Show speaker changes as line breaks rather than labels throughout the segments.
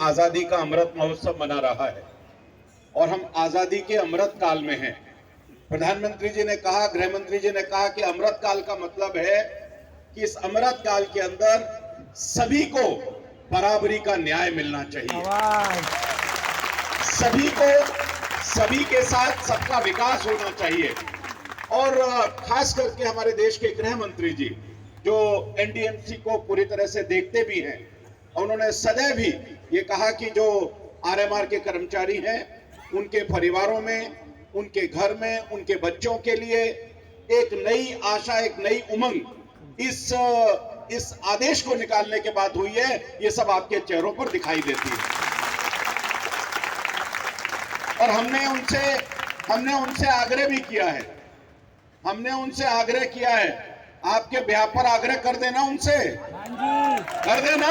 आजादी का अमृत महोत्सव मना रहा है और हम आजादी के अमृत काल में हैं। प्रधानमंत्री जी ने कहा, गृह मंत्री जी ने कहा कि अमृत काल का मतलब है कि इस अमृत काल के अंदर सभी को बराबरी का न्याय मिलना चाहिए। सभी को, सभी के साथ सबका विकास होना चाहिए। और खास करके हमारे देश के गृह मंत्री जी जो एनडीएमसी को पूरी तरह से देखते भी हैं, उन्होंने सदैव ही ये कहा कि जो आरएमआर के कर्मचारी हैं उनके परिवारों में, उनके घर में, उनके बच्चों के लिए एक नई आशा, एक नई उमंग इस आदेश को निकालने के बाद हुई है। ये सब आपके चेहरों पर दिखाई देती है। और हमने उनसे आग्रह भी किया है, आपके ब्याह पर आग्रह कर देना, उनसे कर देना।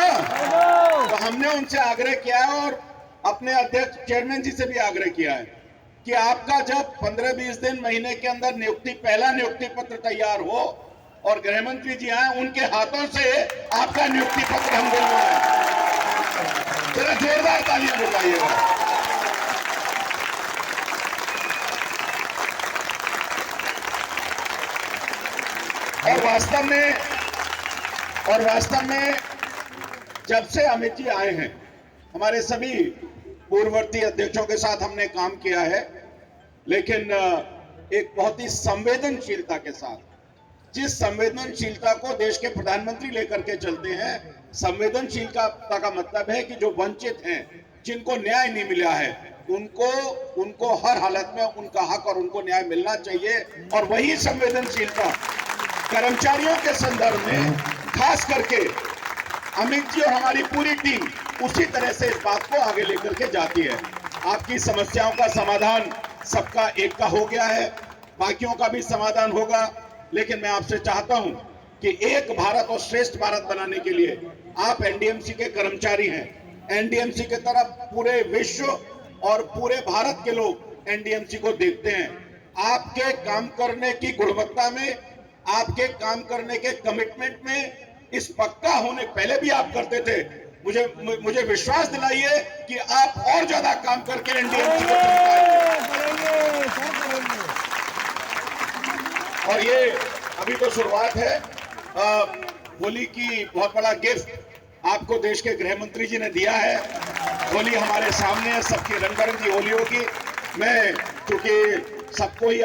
तो हमने उनसे आग्रह किया है और अपने अध्यक्ष चेयरमैन जी से भी आग्रह किया है कि आपका जब 15-20 दिन, महीने के अंदर पहला नियुक्ति पत्र तैयार हो और गृह मंत्री जी आए, उनके हाथों से आपका नियुक्ति पत्र हम दिलवाएं। जरा जोरदार तालियां बजाइएगा। और वास्तव में जब से अमित जी आए हैं, हमारे सभी पूर्ववर्ती अध्यक्षों के साथ हमने काम किया है, लेकिन एक बहुत ही संवेदनशीलता के साथ, जिस संवेदनशीलता को देश के प्रधानमंत्री लेकर के चलते हैं। संवेदनशीलता का मतलब है कि जो वंचित हैं, जिनको न्याय नहीं मिला है, उनको हर हालत में उनका हक और उनको न्याय मिलना चाहिए। और वही संवेदनशीलता कर्मचारियों के संदर्भ में खास करके अमित जी और हमारी पूरी टीम उसी तरह से इस बात को आगे लेकर के जाती है। आपकी समस्याओं का समाधान सबका एक का हो गया है, बाकियों का भी समाधान होगा। लेकिन मैं आपसे चाहता हूं कि एक भारत और श्रेष्ठ भारत बनाने के लिए आप एनडीएमसी के कर्मचारी हैं। एनडीएमसी के तरफ पूरे विश्व और पूरे भारत के लोग एनडीएमसी को देखते हैं। आपके काम करने की गुणवत्ता में, आपके काम करने के कमिटमेंट में, इस पक्का होने पहले भी आप करते थे। मुझे विश्वास दिलाइए कि आप और ज्यादा काम करके एनडीएमसी को चमकाएंगे। और ये अभी तो शुरुआत है। होली की बहुत बड़ा गिफ्ट आपको देश के गृह मंत्री जी ने दिया है। होली हमारे सामने है, सबकी रंग बिरंगी होली होगी। मैं, क्योंकि सबको ही